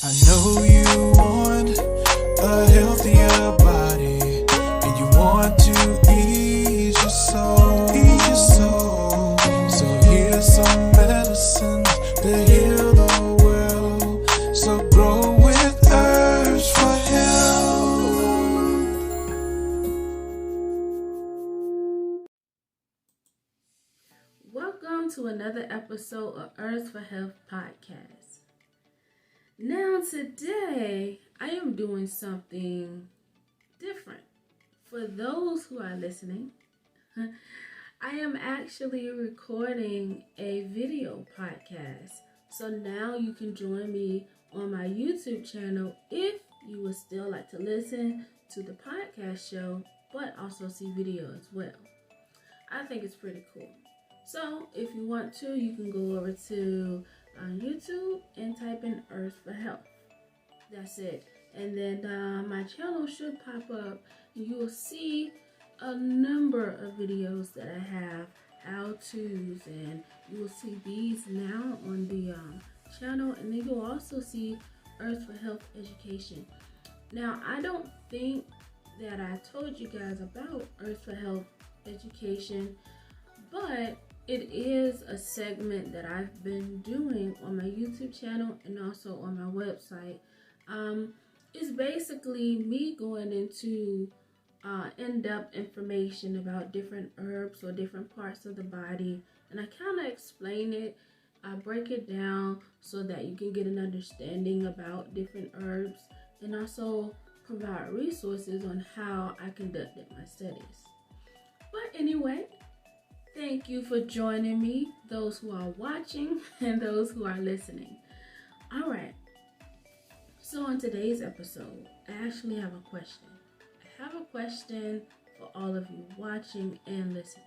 I know you want a healthier body, and you want to ease your soul. So here's some medicines to heal the world. So grow with herbs for health. Welcome to another episode of Herbs for Health podcast. Now today I am doing something different. For those who are listening, I am actually recording a video podcast. So now you can join me on my YouTube channel if you would still like to listen to the podcast show, but also see video as well. I think it's pretty cool. So if you want to, you can go over to YouTube and type in Herbs for Health. That's it. And then my channel should pop up and you will see a number of videos that I have, how-tos, and you will see these now on the channel, and then you'll also see Herbs for Health education. Now, I don't think that I told you guys about Herbs for Health education, but it is a segment that I've been doing on my YouTube channel and also on my website. It's basically me going into in-depth information about different herbs or different parts of the body, and I kind of explain it. I break it down so that you can get an understanding about different herbs and also provide resources on how I conducted my studies. But anyway, thank you for joining me, those who are watching and those who are listening. All right. So on today's episode, I actually have a question. I have a question for all of you watching and listening.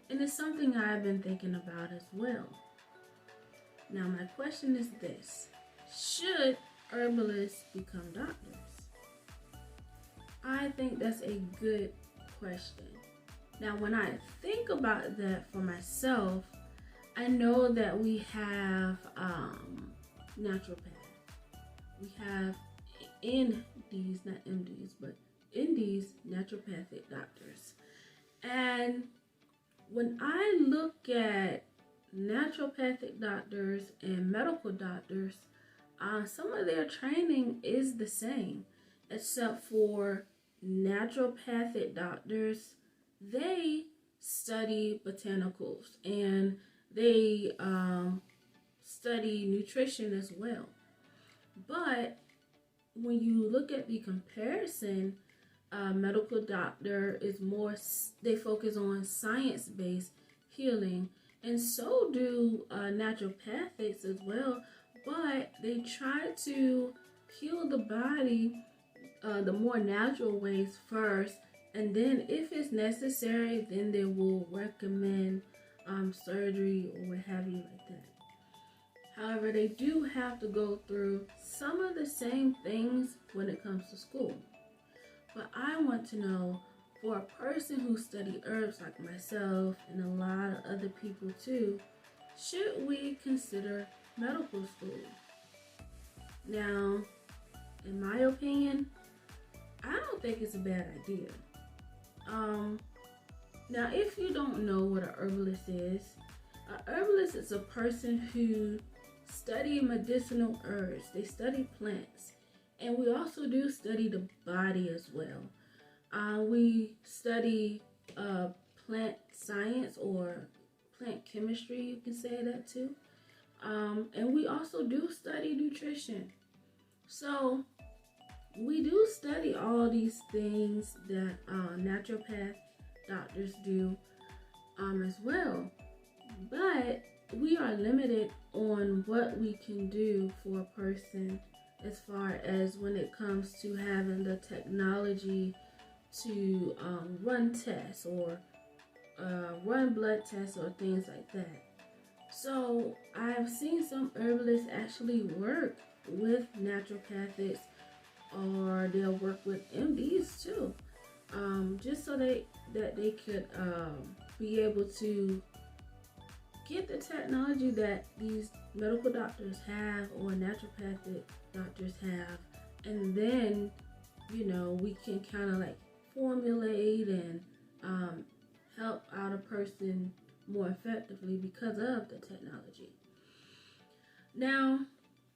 And it's something I've been thinking about as well. Now, my question is this: should herbalists become doctors? I think that's a good question. Now, when I think about that for myself, I know that we have naturopaths. We have NDs, not MDs, but NDs, naturopathic doctors. And when I look at naturopathic doctors and medical doctors, some of their training is the same, except for naturopathic doctors. They study botanicals and they study nutrition as well. But when you look at the comparison, medical doctor is more, they focus on science-based healing, and so do naturopathics as well, but they try to heal the body the more natural ways first, and then if it's necessary, then they will recommend surgery or what have you like that. However, they do have to go through some of the same things when it comes to school. But I want to know, for a person who studied herbs like myself and a lot of other people too, should we consider medical school? Now, in my opinion, I don't think it's a bad idea. Now, if you don't know what a herbalist is a person who study medicinal herbs. They study plants, and we also do study the body as well. We study plant science or plant chemistry, you can say that too. And we also do study nutrition. So we do study all these things that naturopath doctors do as well. But we are limited on what we can do for a person as far as when it comes to having the technology to run tests or run blood tests or things like that. So I've seen some herbalists actually work with naturopathics, or they'll work with MDs too, just so that they could be able to get the technology that these medical doctors have or naturopathic doctors have, and then we can kind of like formulate and help out a person more effectively because of the technology. Now,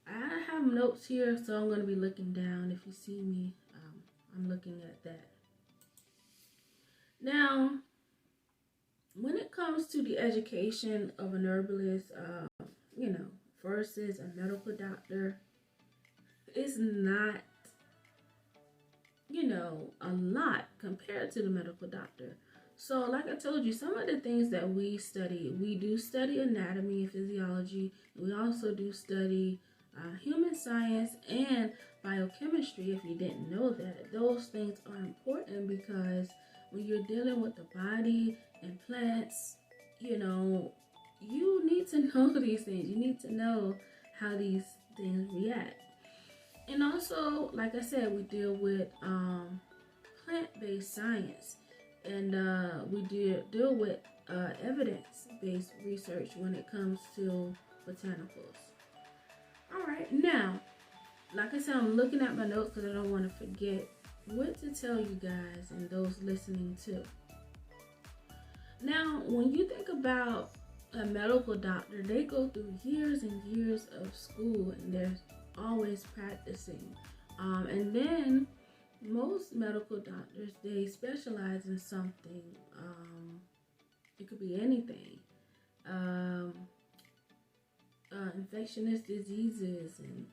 I have notes here, so I'm going to be looking down. If you see me, I'm looking at that. Now, when it comes to the education of an herbalist, versus a medical doctor, it's not, a lot compared to the medical doctor. So like I told you, some of the things that we do study anatomy and physiology, and we also do study human science and biochemistry. If you didn't know that, those things are important because when you're dealing with the body and plants, you need to know these things. You need to know how these things react. And also, like I said, we deal with plant-based science, and we deal with evidence-based research when it comes to botanicals. All right, now, like I said, I'm looking at my notes because I don't want to forget what to tell you guys and those listening too. Now, when you think about a medical doctor, they go through years and years of school, and they're always practicing. And then most medical doctors, they specialize in something. It could be anything. Infectious diseases, and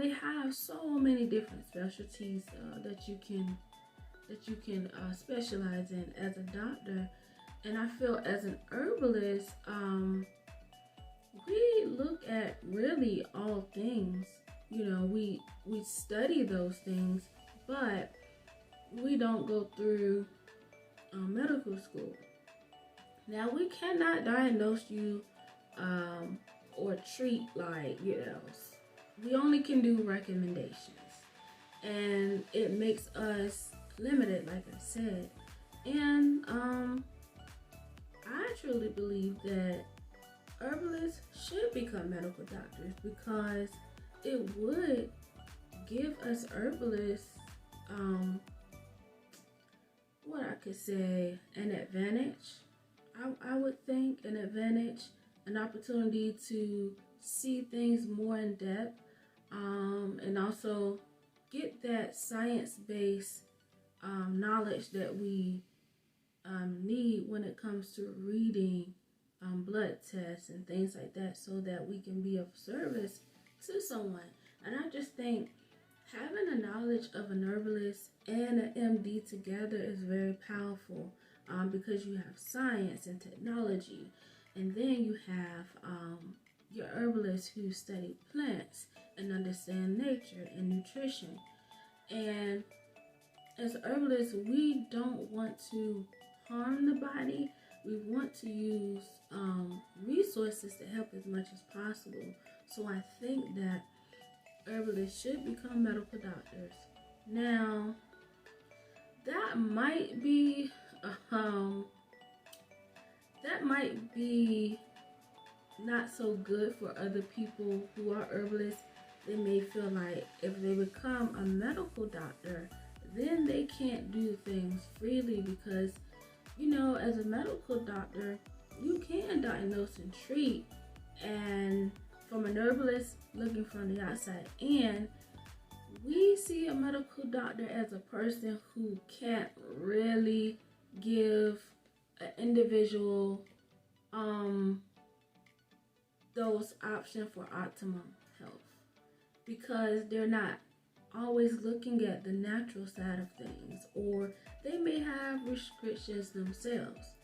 they have so many different specialties that you can specialize in as a doctor. And I feel as an herbalist, we look at really all things. We study those things, but we don't go through medical school. Now, we cannot diagnose you or treat we only can do recommendations, and it makes us limited, like I said. And I truly believe that herbalists should become medical doctors because it would give us herbalists an advantage. I would think an advantage, an opportunity to see things more in depth, and also get that science-based knowledge that we need when it comes to reading blood tests and things like that, so that we can be of service to someone. And I just think having a knowledge of an herbalist and an MD together is very powerful, because you have science and technology, and then you have your herbalists who study plants and understand nature and nutrition. And as herbalists, we don't want to harm the body. We want to use resources to help as much as possible. So I think that herbalists should become medical doctors. Now, that might be not so good for other people who are herbalists. They may feel like if they become a medical doctor, then they can't do things freely because, as a medical doctor, you can diagnose and treat. And from an herbalist looking from the outside in, we see a medical doctor as a person who can't really give an individual those options for optimum health, because they're not always looking at the natural side of things, or they may have restrictions themselves.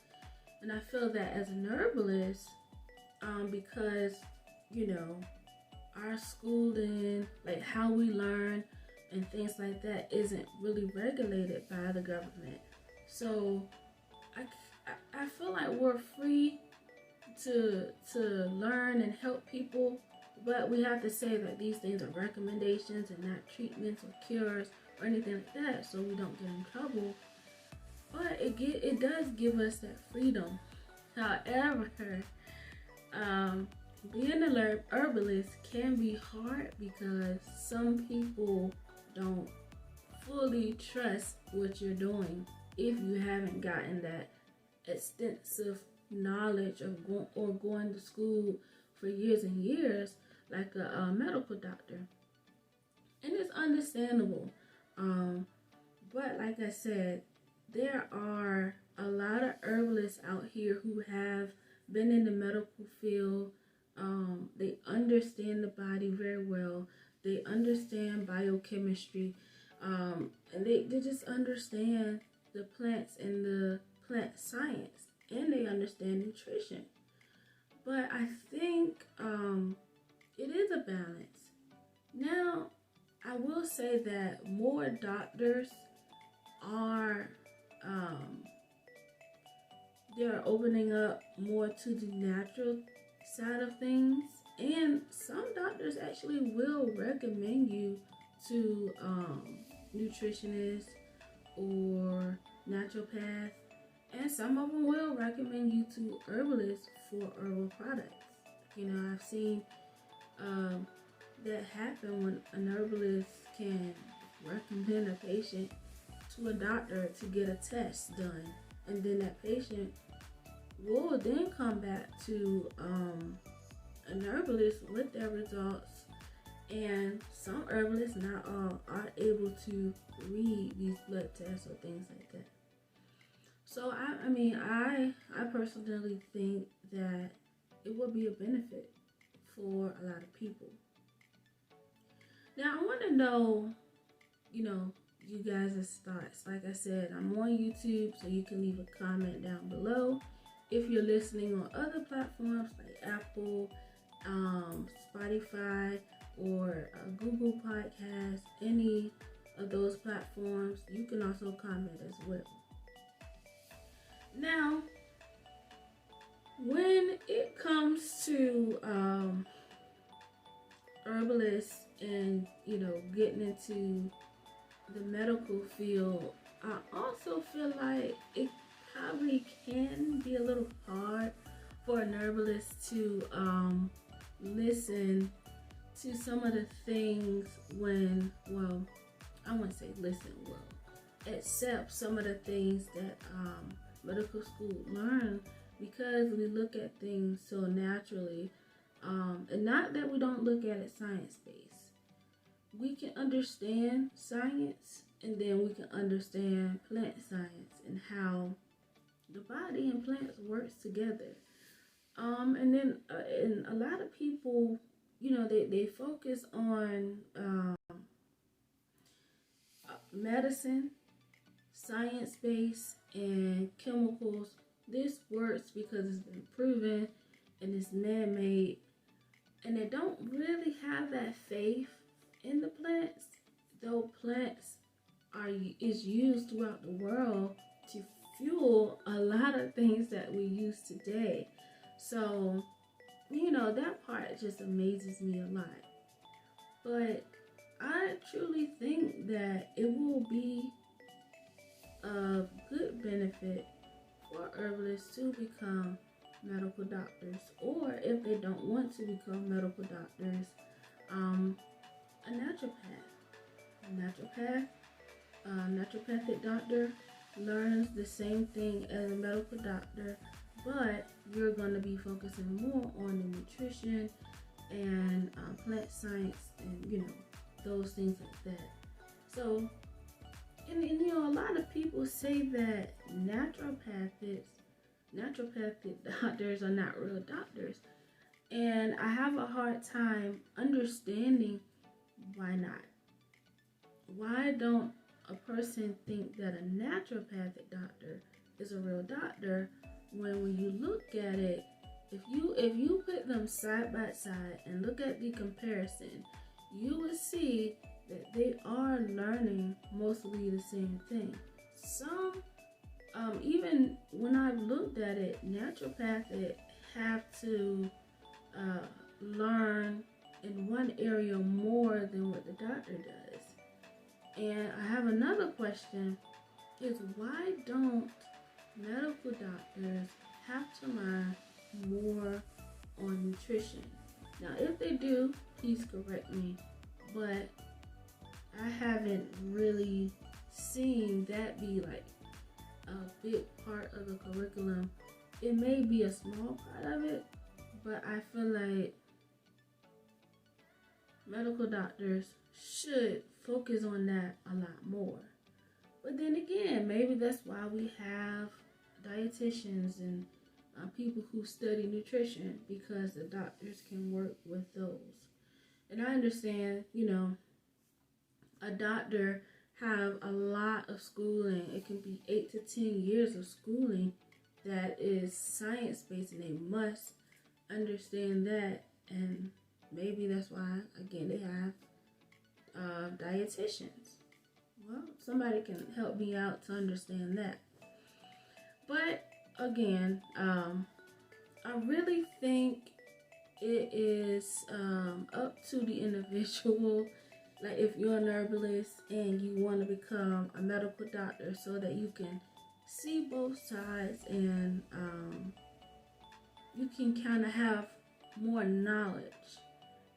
And I feel that as an herbalist, because our schooling, like how we learn and things like that, isn't really regulated by the government. So I feel like we're free to learn and help people, but we have to say that these things are recommendations and not treatments or cures or anything like that, so we don't get in trouble. But it does give us that freedom. However, being a herbalist can be hard because some people don't fully trust what you're doing if you haven't gotten that extensive knowledge of going to school for years and years like a medical doctor. And it's understandable. But like I said, there are a lot of herbalists out here who have been in the medical field. They understand the body very well. They understand biochemistry. And they just understand the plants and the plant science. And they understand nutrition. But I think it is a balance. Now, I will say that more doctors are they're opening up more to the natural side of things, and some doctors actually will recommend you to nutritionists or naturopath, and some of them will recommend you to herbalists for herbal products. I've seen that happen when an herbalist can recommend a patient to a doctor to get a test done, and then that patient will then come back to an herbalist with their results. And some herbalists, not all, are able to read these blood tests or things like that. So I personally think that it will be a benefit for a lot of people. Now I want to know, you guys' thoughts. Like I said, I'm on YouTube, so you can leave a comment down below. If you're listening on other platforms like Apple, Spotify, or Google Podcasts, any of those platforms, you can also comment as well. Now, when it comes to herbalists and getting into the medical field, I also feel like it probably can be a little hard for an herbalist to listen to some of the things I wouldn't say accept some of the things that medical school learn, because we look at things so naturally, and not that we don't look at it science-based. We can understand science, and then we can understand plant science and how the body and plants works together. And then and a lot of people, they focus on medicine, science-based, and chemicals. This works because it's been proven and it's man-made, and they don't really have that faith in the plants, though plants is used throughout the world to fuel a lot of things that we use today. So, that part just amazes me a lot. But I truly think that it will be a good benefit for herbalists to become medical doctors, or if they don't want to become medical doctors, a naturopathic doctor learns the same thing as a medical doctor, but you're going to be focusing more on the nutrition and plant science and those things like that. So, and a lot of people say that naturopathic doctors are not real doctors, and I have a hard time understanding why not. Why don't a person think that a naturopathic doctor is a real doctor when you look at it, if you put them side by side and look at the comparison, you will see that they are learning mostly the same thing. Some, even when I've looked at it, naturopathic have to learn in one area more than what the doctor does. And I have another question, is why don't medical doctors have to learn more on nutrition. Now, if they do, please correct me, but I haven't really seen that be like a big part of the curriculum. It may be a small part of it, but I feel like medical doctors should focus on that a lot more. But then again, maybe that's why we have dietitians and people who study nutrition, because the doctors can work with those. And I understand, a doctor have a lot of schooling. It can be 8 to 10 years of schooling that is science-based, and they must understand that. And maybe that's why, again, they have dietitians. Well, somebody can help me out to understand that. But again, I really think it is up to the individual. Like, if you're an herbalist and you want to become a medical doctor so that you can see both sides and you can kind of have more knowledge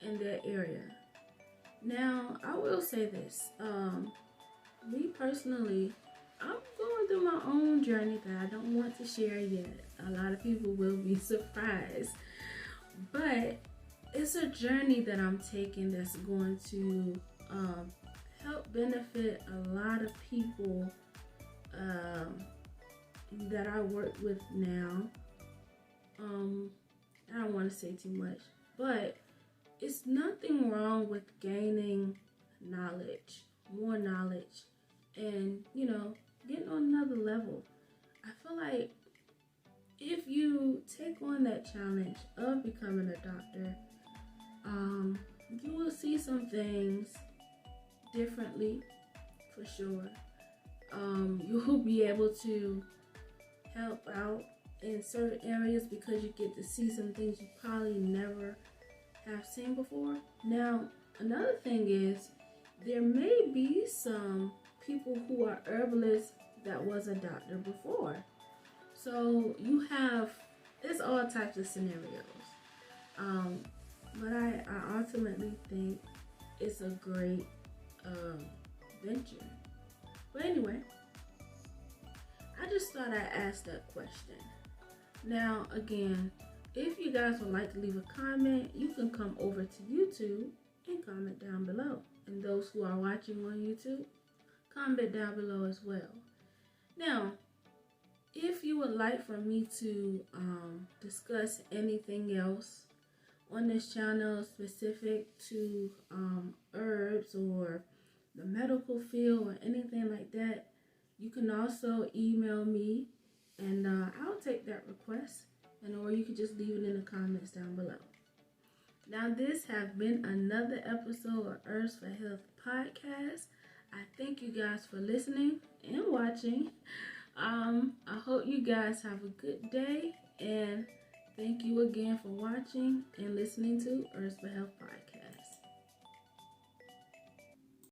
in that area. Now, I will say this. Me personally, I'm going through my own journey that I don't want to share yet. A lot of people will be surprised. But it's a journey that I'm taking that's going to help benefit a lot of people that I work with now. I don't want to say too much, but it's nothing wrong with gaining knowledge, more knowledge, and getting on another level. I feel like if you take on that challenge of becoming a doctor, you will see some things differently, for sure. You will be able to help out in certain areas because you get to see some things you probably never have seen before. Now, another thing is, there may be some people who are herbalists that was a doctor before. So it's all types of scenarios. But I ultimately think it's a great venture. But anyway, I just thought I'd ask that question. Now, again, if you guys would like to leave a comment, you can come over to YouTube and comment down below. And those who are watching on YouTube, comment down below as well. Now, if you would like for me to discuss anything else on this channel specific to herbs or the medical field or anything like that, you can also email me, and I'll take that request, or you can just leave it in the comments down below. Now, this has been another episode of Herbs for Health podcast. I thank you guys for listening and watching. I hope you guys have a good day, and thank you again for watching and listening to Herbs for Health podcast.